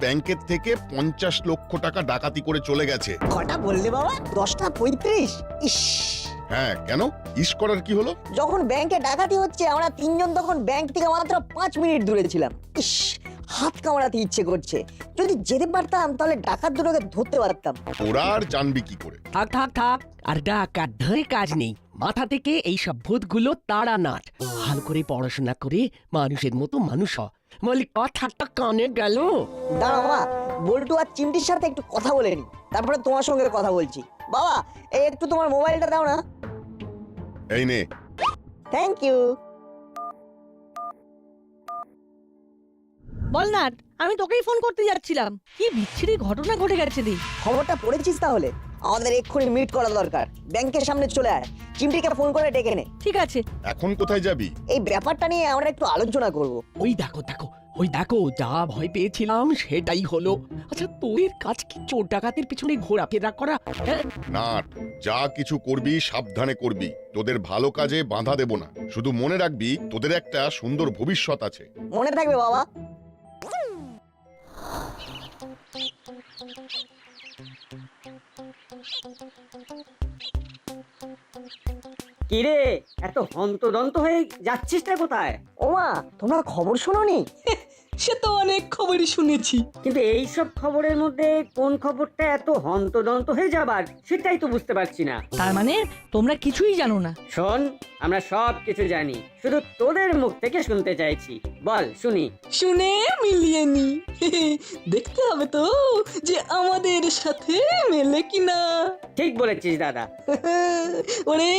ব্যাংকের থেকে 50 লক্ষ টাকা ডাকাতি করে চলে গেছে। কটা বললে বাবা? 10:35? ইস! হ্যাঁ, কেন? ইস করার কি হলো? যখন ব্যাংকে ডাকাতি হচ্ছে আমরা তিনজন তখন ব্যাংক থেকে মাত্র 5 মিনিট দূরে ছিলাম। ইস, হাত কামড়াতে ইচ্ছে করছে। যদি যেতে পারতাম তাহলে ডাকাত দুটোকে ধরতে পারতাম। ওরা আর জানবি কি করে? থাক থাক থাক, আর ডাকাত ধরে কাজ নেই। মাথা থেকে এই সব ভূতগুলো তাড়া নাট। ভালো করে পড়াশোনা করে মানুষের মতো মানুষ হ। বলি কথাটা কানে গেল? দাঁড়া বাবা, বল্টু আর চিমটির সাথে একটু কথা বলে নি, তারপরে তোমার সঙ্গে কথা বলছি। বাবা, এই একটু তোমার মোবাইলটা দাও না। এই নে। Thank you. বলনাট, আমি তোকেই ফোন করতে যাচ্ছিলাম। কি বিচ্ছিরি ঘটনা ঘটে গেছে রে। খবরটা পড়েছিস তাহলে? আমাদের এক্ষুনি মিট করা দরকার। ব্যাংকের সামনে চলে আয়, চিমটিকে ফোন করে ডেকে নে। ঠিক আছে। এখন কোথায় যাবি? এই ব্যাপারটা নিয়ে আমরা একটু আলোচনা করব। ওই দেখো দেখো, ওই দেখো, যা ভয় পেয়েছিলাম সেটাই হলো। আচ্ছা, তোর কাজ কি চোর ডাকাতের পিছনে ঘোরাফেরা করা? হ্যাঁ? নাট, যা কিছু করবি সাবধানে করবি। তোদের ভালো কাজে বাধা দেব না। শুধু মনে রাখবি তোদের একটা সুন্দর ভবিষ্যৎ আছে। মনে থাকবে বাবা। কিরে, এত হন্তদন্ত হয়ে যাচ্ছিসটা কোথায়? ওমা, তোমরা খবর শোনোনি? সে তো অনেক খবরই শুনেছি। কিন্তু এই সব খবরের মধ্যে কোন খবরটা এত হন্তদন্ত হয়ে যাবার সেটাই তো বুঝতে পারছি না। তার মানে তোমরা কিছুই জানো না? শোন, আমরা সব কিছু জানি, শুধু তোদের মুখ থেকে শুনতে চাইছি। বল শুনি। শুনে মিলিয়ে নি। দেখতে হবে তো যে আমাদের সাথে মেলে কিনা। ঠিক বলেছিস দাদা। ওরে,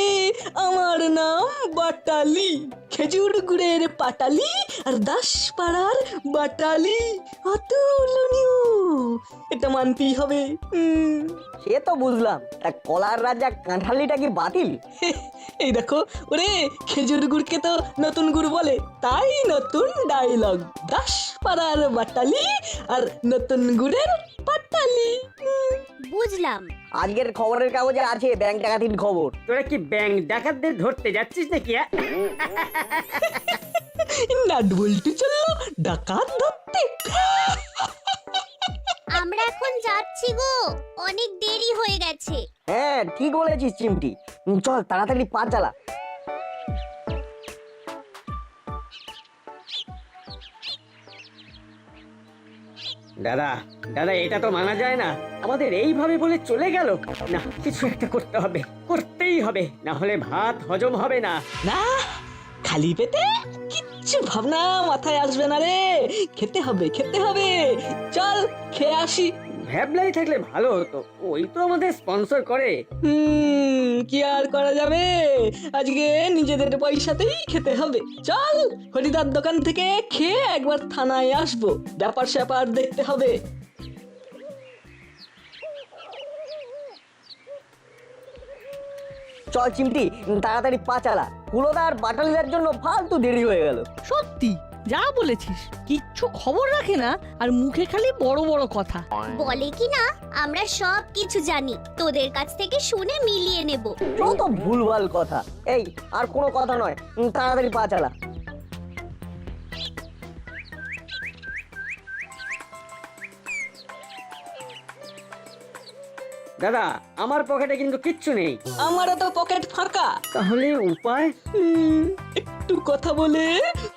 আমার নাম বাটালি, খেজুর গুড়ের পাটালি আর দাসপাড়ার বাটালি। অতুলনীয়, এটা মানতেই হবে। সে তো বুঝলাম, তা কলার রাজা কাঁঠালিটা কি বাতিল? এই দেখো, ওরে খেজুর গুড়কে তো নতুন গুড় বলে, তাই নতুন ডায়লগ। দাসপাড়ার বাটালি আর নতুন গুড়ের পাটালি। বুঝলাম। আজকের খবরের কাগজে আছে ব্যাংক ডাকাতির খবর। তোরা কি ব্যাংক ডাকাতদের ধরতে যাচ্ছিস নাকি? নাট বল্টু চললো ডাকাত ধরতে। আমরা এখন যাচ্ছি গো, অনেক দেরি হয়ে গেছে। হ্যাঁ, ঠিক বলেছিস চিমটি। চল তাড়াতাড়ি পা চালা। দাদা দাদা, এটা তো মানা যায় না। আমাদের এইভাবে বলে চলে গেল। না, কিছু একটা করতে হবে, করতেই হবে, না হলে ভাত হজম হবে না। না, খালি পেটে কিচ্ছু ভাবনা মাথায় আসবে না রে। খেতে হবে, খেতে হবে। চল খেয়ে আসি। ভ্যাবলাই থাকলে ভালো হতো, ওই তো আমাদের স্পন্সর করে। কি আর করা যাবে, আজকে নিজেদের পয়সাতেই খেতে হবে। চল হরিদার দোকান থেকে খেয়ে একবার থানায় আসবো, ব্যাপার স্যাপার দেখতে হবে। চল চিমটি, তাড়াতাড়ি পা চালা। কুলোদার বাটালিদের জন্য ফালতু দেরি হয়ে গেল। সত্যি যা বলেছিস, কিচ্ছু খবর রাখে না, আর মুখে খালি বড় বড় কথা বলে কি না আমরা সব কিছু জানি, তোদের কাছ থেকে শুনে মিলিয়ে নেব। যত ভুলভাল কথা। এই, আর কোনো কথা নয়, তাড়াতাড়ি পা চালা। দাদা, আমার পকেটে কিন্তু কিচ্ছু নেই। আমারও তো পকেট ফাঁকা। তাহলে উপায়? একটু কথা বলে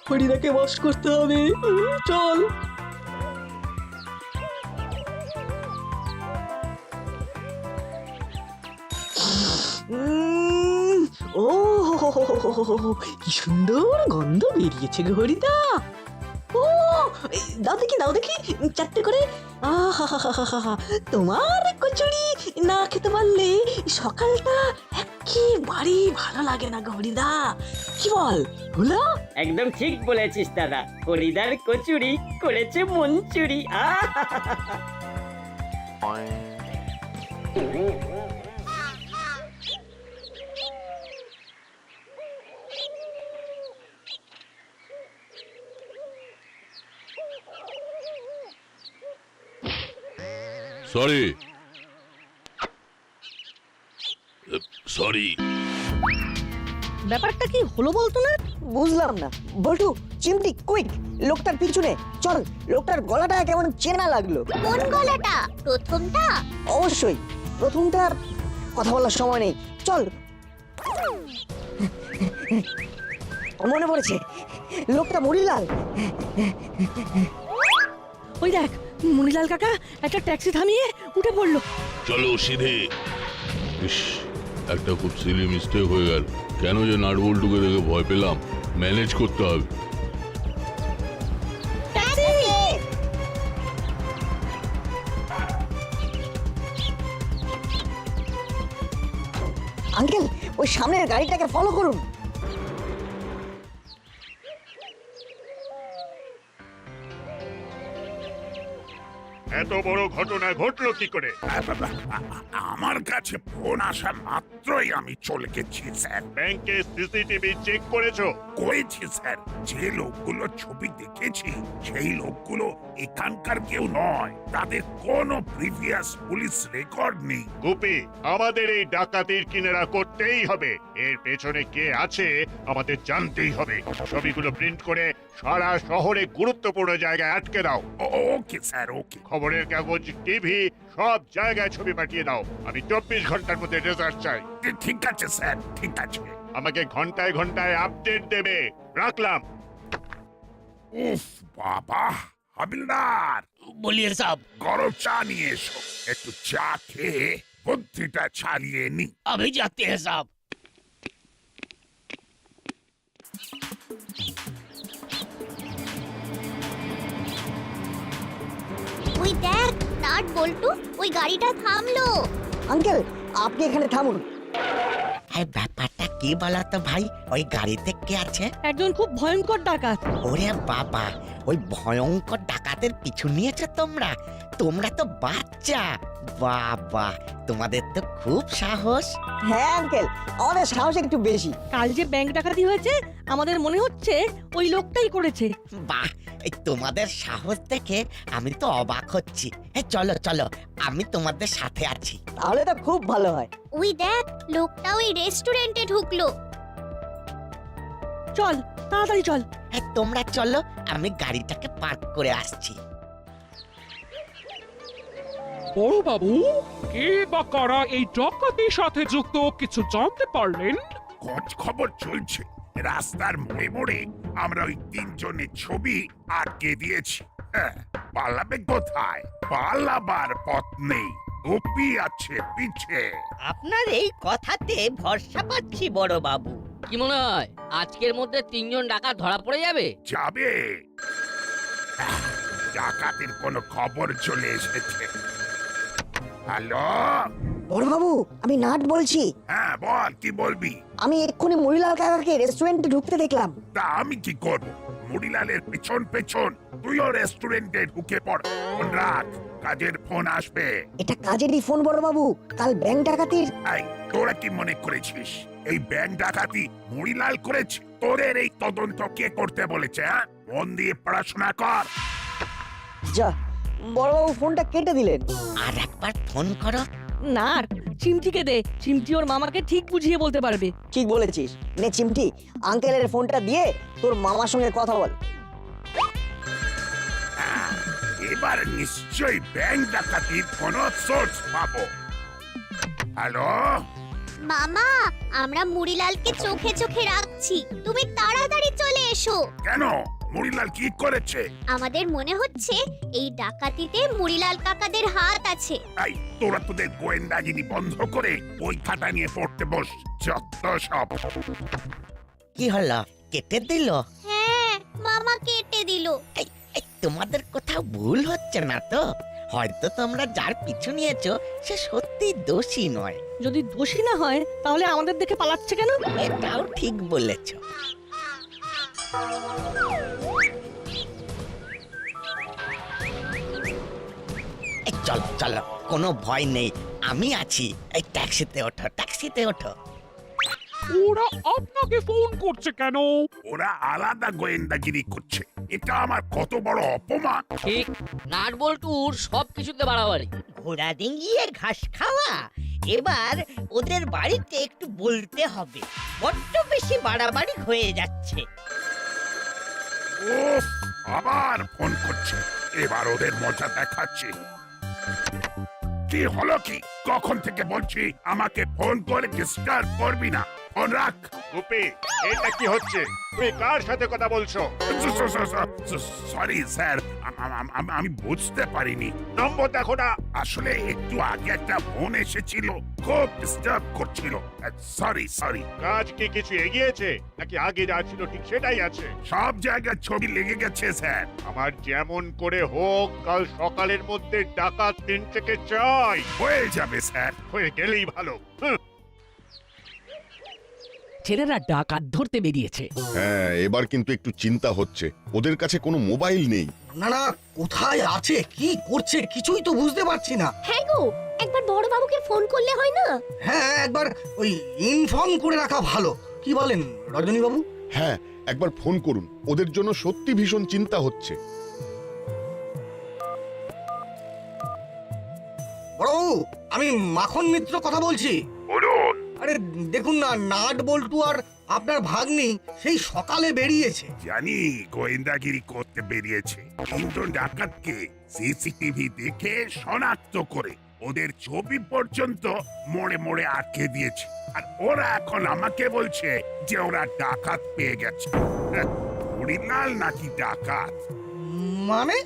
হরিদাকে বশ করতে হবে। চল। ও, কি সুন্দর গন্ধ বেরিয়েছে গো হরিদা। ও, দাও দেখি, দাও দেখি, চারটে করে। আহা, তোমার কচুরি না খেতে পারলে সকালটা একেবারে ভালো লাগে না গো হরিদা। কি বল হলো? একদম ঠিক বলেছিস দাদা, হরিদার কচুরি করেছে মঞ্চুরি। সরি সরি ব্যাপারটা কি হলো বলতো না? বুঝলাম না। বল্টু, চিমটি কুইক, লোকটার পিছনে চল। লোকটার গলাটা কেমন চেনা লাগলো। কোন গলাটা? প্রথমটা? অবশ্যই প্রথমটা, কথা বলার সময় নেই, চল। মনে পড়েছে, লোকটা মরিলাল। ওই দেখ, মনিলাল কাকা একটা ট্যাক্সি থামিয়ে উঠে পড়লো। চলো সিধে। ইস, একটা খুব সিলি মিস্টেক হয়ে গেল। কেন যে নাটবল্টুকে দেখে ভয় পেলাম। ম্যানেজ করতে হবে। আঙ্কেল, ওই সামনের গাড়িটাকে ফলো করুন। এত বড় ঘটনা ঘটলো কি করে? আমার কাছে ফোন আসা মাত্রই আমি চলে গেছি স্যার। ব্যাংকে সিসিটিভি চেক করেছো? করেছি স্যার। যে লোকগুলো ছবি দেখেছি সেই লোকগুলো এখানকার কেউ নয়। তাদের কোনো প্রিভিয়াস পুলিশ রেকর্ড নেই। গুপি, আমাদের এই ডাকাতির কিনারা করতেই হবে। এর পেছনে কে আছে আমাদের জানতেই হবে। ছবিগুলো প্রিন্ট করে সারা শহরে গুরুত্বপূর্ণ জায়গায় আটকে দাও। ওকে স্যার, ওকে। খবরের কাগজ, টিভি সব জায়গায় ছবি পাঠিয়ে দাও। আমি 24 ঘন্টার মধ্যে রেজাল্ট চাই। ঠিক আছে স্যার, ঠিক আছে। আমাকে ঘন্টায় ঘন্টায় আপডেট দেবে। রাখলাম। উফ বাবা, হাবিলদার বলিয়ে সাহেব, গরম চা নিয়ে এসো। একটু চা খেয়ে বুদ্ধিটা ছাড়িয়ে নি। अभी जाते हैं साहब। ওই দেখ, নাট বল্টু, ওই গাড়িটা থামলো। আঙ্কেল, আপনি এখানে থামুন। এই ব্যাপারটা কি বলতো ভাই? ওই গাড়িতে কে আছে? একজন খুব ভয়ঙ্কর ডাকাত। ওরে বাবা, ওই ভয়ঙ্কর ডাকাতের পিছু নিয়েছো তোমরা? তোমরা তো বাচ্চা। বাবা, তোমাদের তো খুব সাহস। হ্যাঁ আঙ্কেল, আমাদের সাহস একটু বেশি। কাল যে ব্যাংক ডাকাতি হয়েছে আমাদের মনে হচ্ছে ওই লোকটাই করেছে। বাহ, এই তোমাদের সাহস দেখে আমি তো অবাক হচ্ছি। এই চলো চলো, আমি তোমাদের সাথে আছি। তাহলে তো খুব ভালো হয়। ওই দেখ, লোকটা ওই রেস্টুরেন্টে ঢুকলো। চল তাড়াতাড়ি চল। এই তোমরা চলো, আমি গাড়িটাকে পার্ক করে আসছি। বড় বাবু, কে বা কারা এই ডাকাতির সাথে যুক্ত কিছু জানতে পারলেন? খোঁজ খবর চলছে। রাস্তার মোড়ে মোড়ে আমরা ওই তিনজনের ছবি আটকে দিয়েছি। পালাবে কোথায়? পালাবার পথ নেই। গোপী আছে পিছে। আপনার এই কথাতে ভরসা পাচ্ছি বড় বাবু। কি মনে হয় আজকের মধ্যে 3 জন ডাকাত ধরা পড়ে যাবে? যাবে। ডাকাতের কোনো খবর চলে এসেছে। হ্যালো, বড়বাবু, আমি নাট বলছি। হ্যাঁ বল, কি বলবি? আমি এক্ষুনি মরিলাল কাকাকে রেস্টুরেন্টে ঢুকতে দেখলাম। তা আমি কি করব? মুড়িলালের পেছন পেছন তুইও রেস্টুরেন্টে ঢুকে পড়। ফোন রাখ, কাজের ফোন আসবে। এটা কাজেরই ফোন বড়বাবু। কাল ব্যাংক ডাকাতির। এই, তোরা কি মনে করেছিস এই ব্যাংক ডাকাতি মুড়িলাল করেছে? তোদের এই তদন্ত কে করতে বলেছে? হ্যাঁ, মন দিয়ে পড়াশোনা কর। যা, বড়বাবু ফোনটা কেটে দিলেন। আর একবার ফোন করো। না, চিমটিকে দে। চিমটি ওর মামাকে ঠিক বুঝিয়ে বলতে পারবে। ঠিক বলেছিস। নে চিমটি, আঙ্কেলের ফোনটা দিয়ে তোর মামার সঙ্গে কথা বল। এবার নিশ্চয়ই ব্যাংক ডাকাতির কোনো সোর্স পাবো। হ্যালো মামা, আমরা মুড়িলালকে চোখে চোখে রাখছি। তুমি তাড়াতাড়ি চলে এসো। কেন? মুড়িলাল কি করেছে? আমাদের মনে হচ্ছে এই ডাকাতিতে মুড়িলাল কাকাদের হাত আছে। এই, তোরা তোদের গোয়েন্দাগিরি বন্ধ করে ওই খাতা নিয়ে পড়তে বস। যত সব। কি হলো, কেটে দিল? হ্যাঁ, মামা কেটে দিল। এই, তোমাদের কোথাও ভুল হচ্ছে না তো? হয়তো তোমরা যার পিছু নিয়েছো সে সত্যি দোষী নয়। যদি দোষী না হয় তাহলে আমাদের দেখে পালাচ্ছে কেন? এটাও ঠিক বলেছো। এই চলো চলো, কোনো ভয় নেই, আমি আছি। এই ট্যাক্সিতে ওঠো, ট্যাক্সিতে ওঠো। ওরা আপনাকে ফোন করছে কেন? ওরা আলাদা গোয়েন্দাগিরি করছে। এটা আমার কত বড় অপমান। ঠিক, নাট বল্টুর সবকিছুতে বাড়াবাড়ি। ঘোড়া ডিঙিয়ে ঘাস খাওয়া। এবার ওদের বাড়িতে একটু বলতে হবে, বড্ড বেশি বাড়াবাড়ি হয়ে যাচ্ছে। আবার ফোন করছে, এবার ওদের মজা দেখাচ্ছি। কি হলো কি? কখন থেকে বলছি আমাকে ফোন করে ডিস্টার্ব করবি না, ফোন রাখ। গোপী, এটা কি হচ্ছে? তুমি কার সাথে কথা বলছো? সরি স্যার, আমি বুঝতে পারিনি। নম্বর দেখো না। আসলে একটু আগে একটা ফোন এসেছিল, খুব ডিস্টার্ব করছিল। সরি। কাজ কি কিছু এগিয়েছে নাকি আগে যা ছিল ঠিক সেটাই আছে? সব জায়গায় ছবি লেগে গেছে স্যার। আমার যেমন করে হোক কাল সকালের মধ্যে ডাকাত 3টেকে চাই। হয়ে যাবে স্যার। হয়ে গেলেই ভালো। ছেলেরা ডাকাত ধরতে বেরিয়েছে। হ্যাঁ, এবার কিন্তু একটু চিন্তা হচ্ছে, ওদের কাছে কোনো মোবাইল নেই। না কোথায় আছে, কি করছে কিছুই তো বুঝতে পারছি না। হ্যাঁ গো, একবার বড় বাবুকে ফোন করলে হয় না? হ্যাঁ, একবার ওই ইনফর্ম করে রাখা ভালো, কি বলেন রজনী বাবু? হ্যাঁ, একবার ফোন করুন, ওদের জন্য সত্যি ভীষণ চিন্তা হচ্ছে। বড়বাবু, আমি মাখন মিত্র কথা বলছি। বলুন। আরে দেখুন না, নাট বল্টু আর আপনার ভাগ্নি সেই সকালে বেরিয়েছে। জানি গোয়েন্দাগিরি করতে বেরিয়েছে। 3 জন ডাকাতকে সিসিটিভি দেখে শনাক্ত করে ওদের ছবি পর্যন্ত মোড়ে মোড়ে আটকে দিয়েছে। আর ওরা এখন আমাকে বলছে যে ওরা ডাকাত পেয়ে গেছে। হরিলাল নাকি ডাকাত? মানে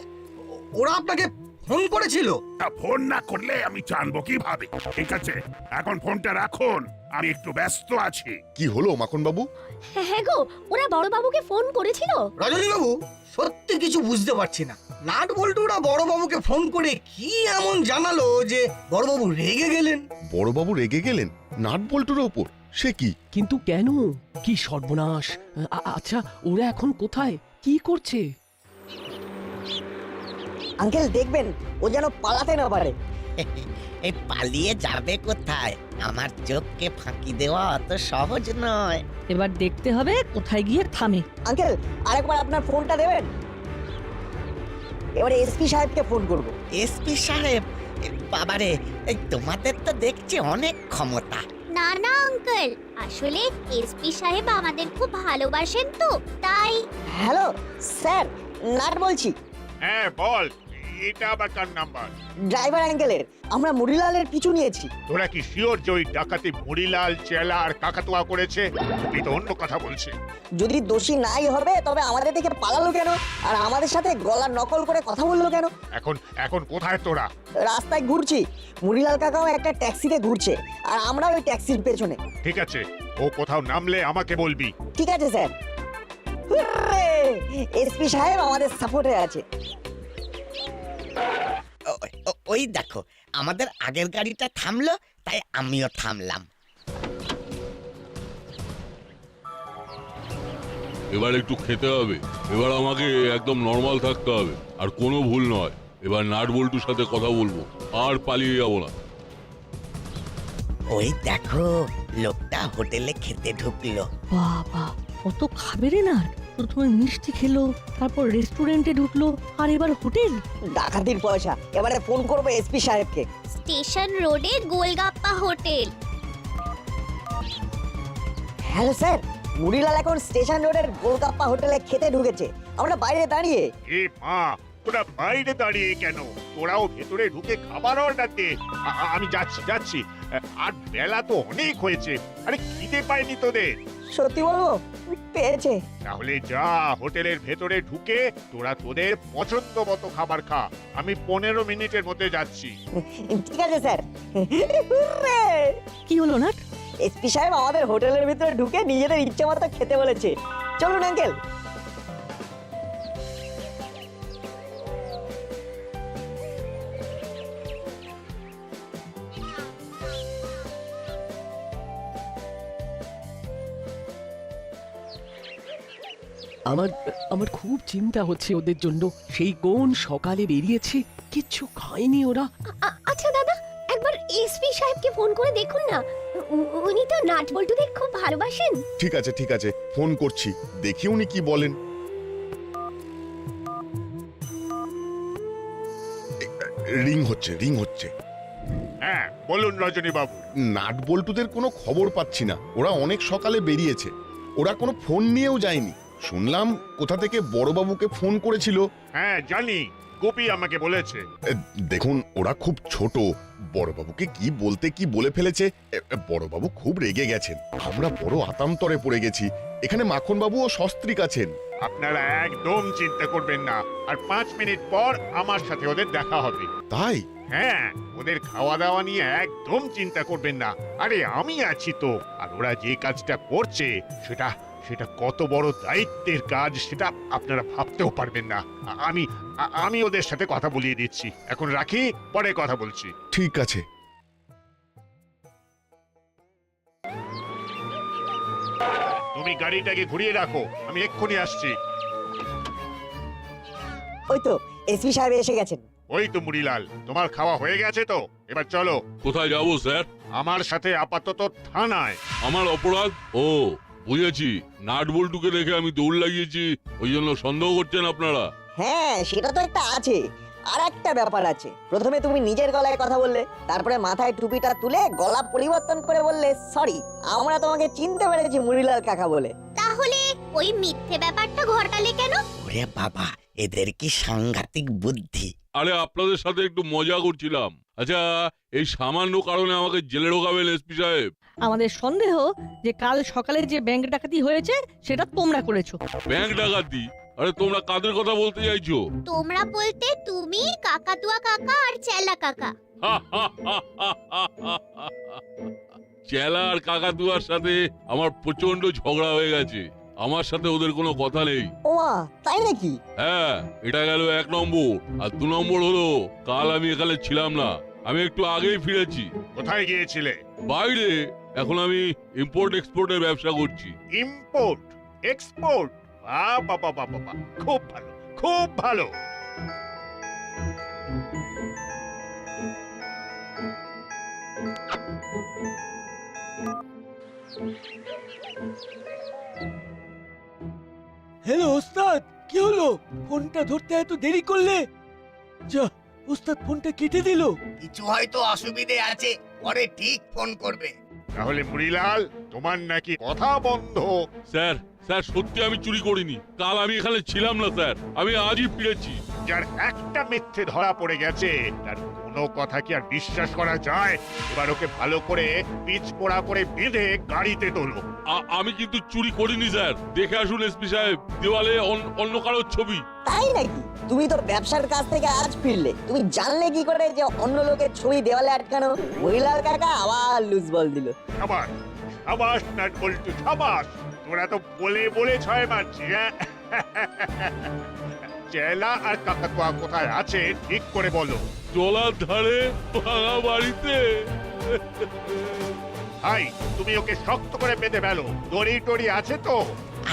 ওরা আপনাকে ফোন করেছিল? তা ফোন না করলে আমি জানবো কিভাবে? ঠিক আছে, এখন ফোনটা রাখুন, আমি একটু ব্যস্ত আছি। কি হলো মাখন বাবু? হ্যাঁ গো, ওরা বড় বাবুকে ফোন করেছিল। রজনী বাবু, সত্যি কিছু বুঝতে পারছি না। নাট বল্টুরা বড়বাবুকে ফোন করে কি এমন জানালো যে বড়বাবু রেগে গেলেন? বড়বাবু রেগে গেলেন নাট বল্টুর ওপর? সে কি? কিন্তু কেন? কি সর্বনাশ! আচ্ছা, ওরা এখন কোথায়, কি করছে? আঙ্কেল দেখবেন ও যেন পালাতে না পারে। এই পালিয়ে যাবে কোথায়? আমার চোখকে ফাঁকি দেওয়া অত সহজ নয়। এবার দেখতে হবে কোথায় গিয়ে থামে। আঙ্কেল, আরেকবার আপনার ফোনটা দেবেন। এবারে এসপি সাহেবকে ফোন করব। এসপি সাহেব? বাবারে, এই তোমাদের তো দেখছি অনেক ক্ষমতা। না না আঙ্কেল, আসলে এসপি সাহেব আমাদের খুব ভালোবাসেন তো তাই। হ্যালো স্যার, নাট বলছি। হ্যাঁ বল, এটা আবার কার নাম্বার? ড্রাইভার আঙ্কেলের। আমরা মুড়িলালের পিছু নিয়েছি। তোরা কি শিওর যে ওই ডাকাতি মুড়িলাল, চেলা আর কাকাতুয়া করেছে? তুই তো অন্য কথা বলছে। যদি দোষী নাই হবে তবে আমাদের দেখে পালালো কেন, আর আমাদের সাথে গলা নকল করে কথা বললো কেন? এখন কোথায় তোরা? রাস্তায় ঘুরছি। মুড়িলাল কাকাও একটা ট্যাক্সিতে ঘুরছে, আর আমরা ওই ট্যাক্সির পেছনে। ঠিক আছে, ও কোথাও নামলে আমাকে বলবি। ঠিক আছে স্যার। এসপি সাহেব আমাদের সাপোর্টে আছে। ওই দেখো, আমাদের আগের গাড়িটা থামলো, তাই আমিও থামলাম। এবার একটু খেতে হবে, এবার আমাকে একদম নর্মাল থাকতে হবে, আর কোনো ভুল নয়। এবার নাট বল্টুর সাথে কথা বলবো, আর পালিয়ে যাবো না। ওই দেখো, লোকটা হোটেলে খেতে ঢুকলো। বাবা, কত খাবে রে না! প্রথমে মিষ্টি খেলো, তারপর রেস্টুরেন্টে ঢুকলো, আর এবার হোটেল। ডাকাতির পয়সা। এবারে ফোন করবো এসপি সাহেবকে। স্টেশন রোডে golgappa hotel. Hello sir, Murilal এখন স্টেশন রোডের গোলগাপ্পা হোটেলে খেতে ঢুকেছে। আমরা বাইরে দাঁড়িয়ে। এ মা, তোরা বাইরে দাঁড়িয়ে কেন? তোরাও ভেতরে ঢুকে খাবার অর্ডার দে। আমি যাচ্ছি। আর বেলা তো অনেক হয়েছে। আরে খিদে পায়নি তোদের? সত্যি বলবো, পেয়েছে। তাহলে যা, হোটেলের ভেতরে ঢুকে তোরা তোদের পছন্দ মতো খাবার খা। আমি 15 মিনিটের মধ্যে যাচ্ছি। ঠিক আছে স্যার। কি হলো না? এসপি সাহেব আমাদের হোটেলের ভিতরে ঢুকে নিজেদের ইচ্ছে মতো খেতে বলেছে। চলুন আঙ্কেল। আমার খুব চিন্তা হচ্ছে ওদের জন্য। সেই কোন সকালে বেরিয়েছে, কিচ্ছু খায়নি ওরা। আচ্ছা দাদা, একবার এসপি সাহেবকে ফোন করে দেখুন না। উনি তো নাট বল্টুদের খুব ভালোবাসেন। ঠিক আছে, ফোন করছি, দেখি উনি কি বলেন। রিং হচ্ছে। হ্যাঁ বলুন রজনী বাবু। নাট বল্টুদের কোনো খবর পাচ্ছি না। ওরা অনেক সকালে বেরিয়েছে, ওরা কোনো ফোন নিয়েও যায়নি, শুনলাম কোথা থেকে বড়বাবুকে ফোন করেছিল। হ্যাঁ জানি, গোপী আমাকে বলেছে। দেখুন ওরা খুব ছোট, বড়বাবুকে কি বলতে কি বলে ফেলেছে। বড়বাবু খুব রেগে গেছেন, আমরা বড় আতান্তরে পড়ে গেছি। এখানে মাখনবাবু ও সস্ত্রীক আছেন। আপনারা একদম চিন্তা করবেন না, আর 5 মিনিট পর আমার সাথে ওদের দেখা হবে। তাই? হ্যাঁ, ওদের খাওয়া দাওয়া নিয়ে একদম চিন্তা করবেন না। আরে আমি আছি তো। আর ওরা যে কাজটা করছে সেটা সেটা কত বড় দায়িত্বের কাজ সেটা আপনারা ভাবতেও পারবেন না। আমি ওদের সাথে কথা বলিয়ে দিচ্ছি। এখন রাখি, পরে কথা বলছি। ঠিক আছে। তুমি গাড়িটাকে ঘুরিয়ে রাখো, আমি এক্ষুনি আসছি। ওই তো এসপি সাহেব এসে গেছেন। ওই তো মুড়িলাল, তোমার খাওয়া হয়ে গেছে তো? এবার চলো। কোথায় যাবো স্যার? আমার সাথে আপাতত থানায়। আমার অপরাধ? ও বুঝেছি, নাট বল্টুকে দেখে আমি দৌড় লাগিয়েছি, ওই জন্য সন্দেহ করছেন আপনারা? হ্যাঁ সেটা তো একটা আছে, আর একটা ব্যাপার আছে। প্রথমে তুমি নিজের গলায় কথা বললে, তারপরে মাথায় টুপিটা তুলে গলা পরিবর্তন করে বললে সরি, আমরা তোমাকে চিনতে পেরেছি মুড়িলাল কাকা বলে। তাহলে ওই মিথ্যে ব্যাপারটা ঘটালে কেন? ওরে বাবা, এদের কি সাংঘাতিক বুদ্ধি! আরে আপনাদের সাথে একটু মজা করছিলাম। আচ্ছা, এই সামান্য কারণে আমাকে জেলে ঢোকাবেন এসপি সাহেব? আমাদের সন্দেহ যে কাল সকালে যে ব্যাংক ডাকাতি হয়েছে সেটা তোমরা করেছো। ব্যাংক ডাকাতি? আরে তোমরা কাদের কথা বলতে চাইছো? তোমরা বলতে তুমি, কাকাতুয়া কাকা আর চেলা কাকা। চেলা আর কাকাতুয়ার সাথে আমার প্রচন্ড ঝগড়া হয়ে গেছে, আমার সাথে ওদের কোনো কথা নেই। ওয়া তাই নাকি? হ্যাঁ, এটা গেল 1 নম্বর। আর 2 নম্বর হলো, কাল আমি এখানে ছিলাম না, আমি একটু আগেই ফিরেছি। কোথায় গিয়েছিলে? বাইরে। এখন আমি ইম্পোর্ট এক্সপোর্টের ব্যবসা করছি। Import export? বাবা বাবা বাবা, খুব ভালো, খুব ভালো। হ্যালো ওস্তাদ, কি হলো? ফোনটা ধরতে এত দেরি করলে? যা, ওস্তাদ ফোনটা কেটে দিল। কিছু হয়তো অসুবিধে আছে, পরে ঠিক ফোন করবে। তাহলে মুড়িলাল, তোমার নাকি কথা বন্ধ? স্যার, স্যার সত্যি আমি চুরি করিনি, কাল আমি এখানে ছিলাম না স্যার, আমি আজই ফিরেছি। যার একটা মিথ্যে ধরা পড়ে গেছে তার কোনো কথা কি আর বিশ্বাস করা যায়? এবার ওকে ভালো করে পিচ পোড়া করে বেঁধে গাড়িতে তোলো। আমি কিন্তু চুরি করিনি স্যার, দেখে আসুন এসপি সাহেব, দেওয়ালে অন্য কারোর ছবি। তাই নাকি? তুমি তো ব্যবসার কাছ থেকে আজ ফিরলে, তুমি জানলে কি করে যে অন্য লোকের ছবি দেওয়ালে আটকানো? মুড়িলাল কাকা আবার লুজ বল দিল। সাবাস সাবাস নাট বল্টু, সাবাস। তোরা তো বলে বলে ছয় মারছি। চেলা আর কাকাতুয়া কোথায় আছে ঠিক করে বলো। জলার ধারে ভাঙা বাড়িতে। হাই, তুমি ওকে শক্ত করে বেঁধে ফেলো। দড়ি টড়ি আছে তো?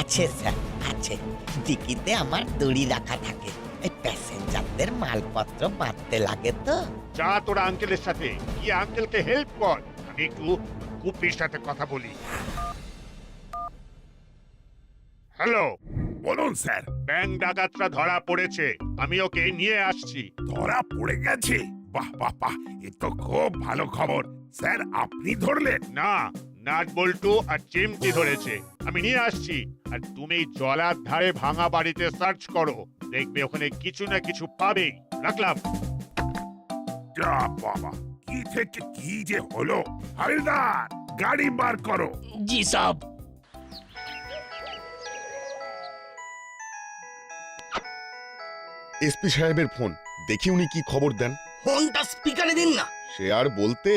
আছে স্যার, আছে। ডিকিতে আমার দড়ি রাখা থাকে, এই প্যাসেঞ্জারদের মালপত্র বাঁধতে লাগে তো। যা তোরা আঙ্কেলের সাথে গিয়ে আঙ্কেলকে হেল্প কর, আমি একটু গুপির সাথে কথা বলি। হ্যালো, বলুন স্যার। ব্যাংক ডাকাতরা ধরা পড়েছে, আমি ওকে নিয়ে আসছি। ধরা পড়ে গেছে? বাহ বাহ বাহ, এ তো খুব ভালো খবর। স্যার আপনি ধরলেন? না, নাট বল্টু আর চিমটি ধরেছে, আমি নিয়ে আসছি। আর তুমি জলার ধারে ভাঙা বাড়িতে সার্চ করো, দেখবে ওখানে কিছু না কিছু পাবেই। রাখলাম। যা বাবা, কি থেকে কি যে হলো! হালদার, গাড়ি বার করো। জি সাব। এসপি সাহেবের ফোন, দেখি উনি কি খবর দেন। ফোনটা স্পিকারে দিন না। সে আর বলতে।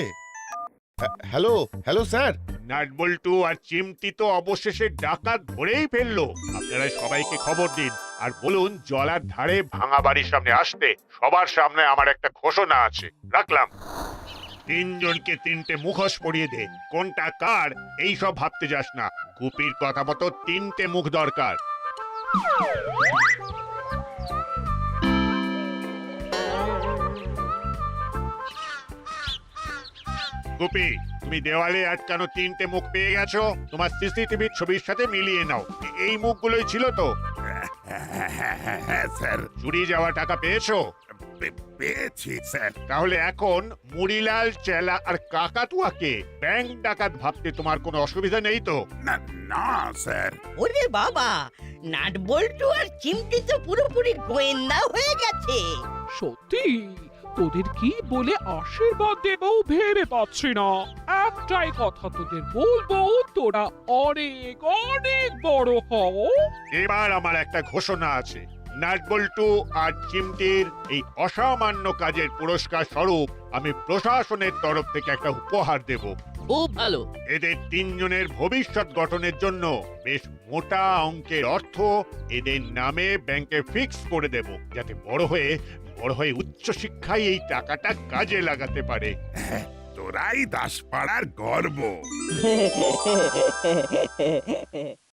Hello hello sir. নাট বল্টু আর চিমটি তো অবশেষে ডাকাত ধরেই ফেললো। আপনারা সবাইকে খবর দিন আর বলুন জলার ধারে ভাঙা বাড়ির সামনে আসতে। সবার সামনে আমার একটা ঘোষণা আছে। রাখলাম। 3 জনকে 3টে মুখোশ পরিয়ে দে। কোনটা কার এই সব ভাবতে যাস না। গুপির কথা মতো 3টে মুখ দরকার। গুপি, তুমি দেওয়ালে আটকানো 3টে মুখ পেয়ে গেছো? তোমার সিসিটিভি ছবির সাথে মিলিয়ে নাও। এই মুখগুলোই ছিল তো? হ্যাঁ স্যার। চুরি যাওয়া টাকা পেয়েছো? পেয়েছি স্যার। তাহলে এখন মুড়িলাল, চেলা আর কাকাতুয়াকে ব্যাংক ডাকাত ভাবতে তোমার কোনো অসুবিধা নেই তো? না না স্যার। ওরে বাবা, নাট বল্টু আর চিমটি তো পুরোপুরি গোয়েন্দা হয়ে গেছে। সত্যি তোদের কি বলে আশীর্বাদ দেবও ভেবে পাচ্ছি না। একটাই কথা তোদের বলবো, তোরা অনেক অনেক বড় হও। এবার আমার একটা ঘোষণা আছে। নাটবল্টু আর চিমটির এই অসামান্য কাজের পুরস্কার স্বরূপ আমি প্রশাসনের তরফ থেকে একটা উপহার দেব। খুব ভালো। এদের তিনজনের ভবিষ্যৎ গঠনের জন্য বেশ মোটা অঙ্কের অর্থ এদের নামে ব্যাংকে ফিক্স করে দেব, যাতে বড় হয়ে উচ্চ শিক্ষায় এই টাকাটা কাজে লাগাতে পারে। তোরাই দাসপাড়ার গর্ব।